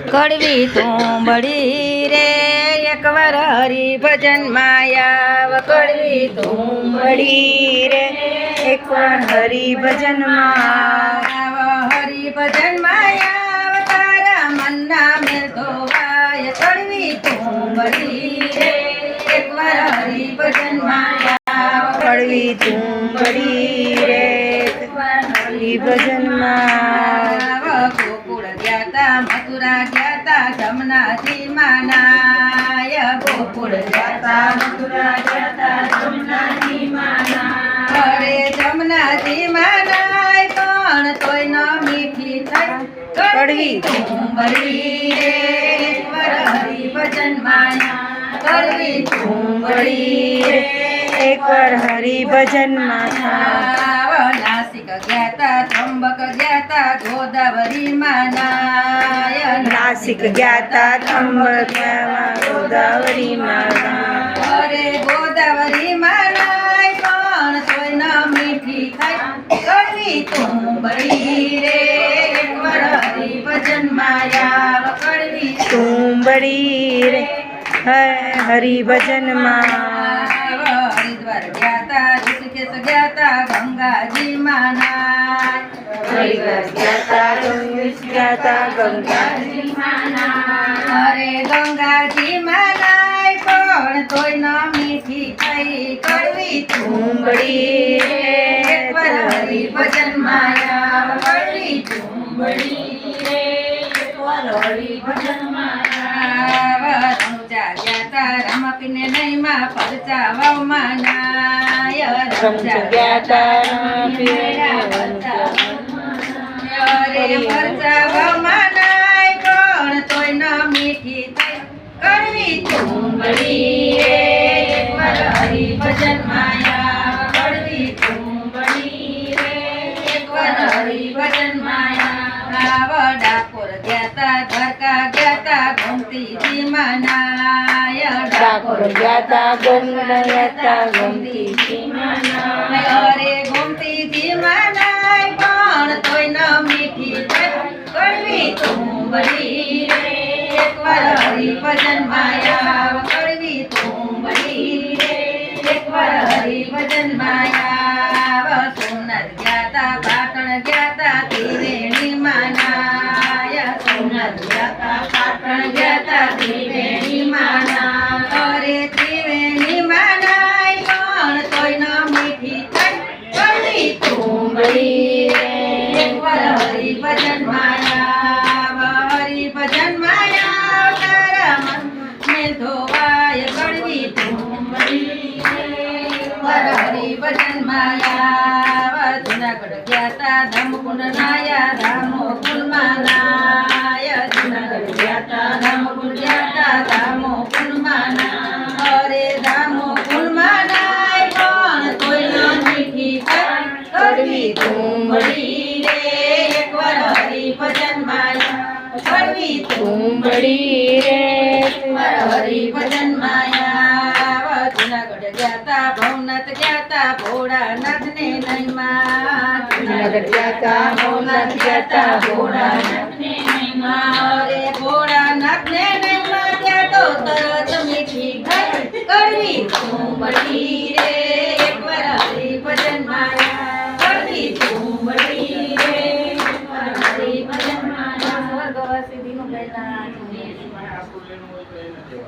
કડવી તુંબડી રે એકવાર હરિભજન માયા કડવી તુંબડી રે એકવાર હરિભજન માયા હરિભજન માયા તારા મનના મેલ ધોવાય કડવી તુંબડી રે એકવાર હરિભજન માયા કડવી તુંબડી રે એકવાર હરિભજન માયા ગોકુળ ગયા મથુરા ગયા જમનાજી માનાય ગોકુળ ગયા મથુરા ગયા જમનાજી માના અરે જમનાજી માનાય પણ તોય ન મીઠી થઈ કડવી તુંબડી રે એકવાર હરિભજન માયા કડવી તુંબડી રે એકવાર હરિભજન માયા નાસિક ગયા ત્રંબક ગયા ગોદાવરી માનાય નાસિક ગયા ત્રંબક ગોદાવરી માના અરે ગોદાવરી માનાય પણ તોય ન મીઠી થઈ કડવી તુંબડી રે એકવાર હરિભજન માયા કડવી તુંબડી રે હરિભજન માયા હરિદ્વાર ગયા ઋષિકેશ ગયા ગંગાજી માના હરિદ્વાર ગયા ગંગાજી માના અરે ગંગાજી માનાય પણ તોય ન મીઠી થઈ કડવી તુંબડી રે એકવાર હરિભજન માયા કડવી તુંબડી રે એકવાર હરિભજન માયા રમજા ગયા રમકને નહીં માં પરચા વાવ માનાય રમજા ગયા અરે પરચા વાવ માનાય પણ તોય ન મીઠી થઈ કડવી તુંબડી રે એકવાર હરિભજન માયા કડવી તુંબડી રે એકવાર હરિભજન માયા ડાકોર ગયા દ્વારકા ગયા ગોમતીજી માનાય ડાકોર ગયા ગોમતીજી માનાય અરે ગોમતીજી માનાય પણ તોય ન મીઠી થઈ કડવી તુંબડી રે એકવાર હરિભજન માયા કડવી તુંબડી રે એકવાર હરિભજન માયા સોમનાથ ગયા પાટણ ગયા ત્રિવેણી માનાય સોમનાથ ગયા પાટણ ગયા ત્રિવેણી માના અરે ત્રિવેણી માનાય પણ તોય ન મીઠી થઈ કડવી તુંબડી રે એકવાર હરિભજન માયા હરિભજન માયા તારા મનને ધોવાય કડવી તુંબડી રે હરિભજન માયા જુનાગઢ ગયા ધમકુંડ નાયા ધામો કુલ માનાય જુનાગઢ ગયા ધમકુંડ ગયા ધામો કુલ માના અરે ધામો કુલ માનાય પણ તોય ન મીઠી થઈ કડવી તુંબડી રે એકવાર હરિભજન માયા કડવી તુંબડી રે એકવાર હરિભજન માયા જુનાગઢ ગયા ભવનાથ ગયા ભોળાનાથ ને નહીં માં જુનાગઢ ગયા ભવનાથ ગયા ભોળાનાથ ને નહીં માં અરે ભોળાનાથ ને નહીં માં ત્યાં તો તરત મીઠી થઈ કડવી તુંબડી રે એકવાર હરિભજન માયા કડવી તુંબડી રે એકવાર હરિભજન માયા સ્વર્ગવાસી દીનું બેલા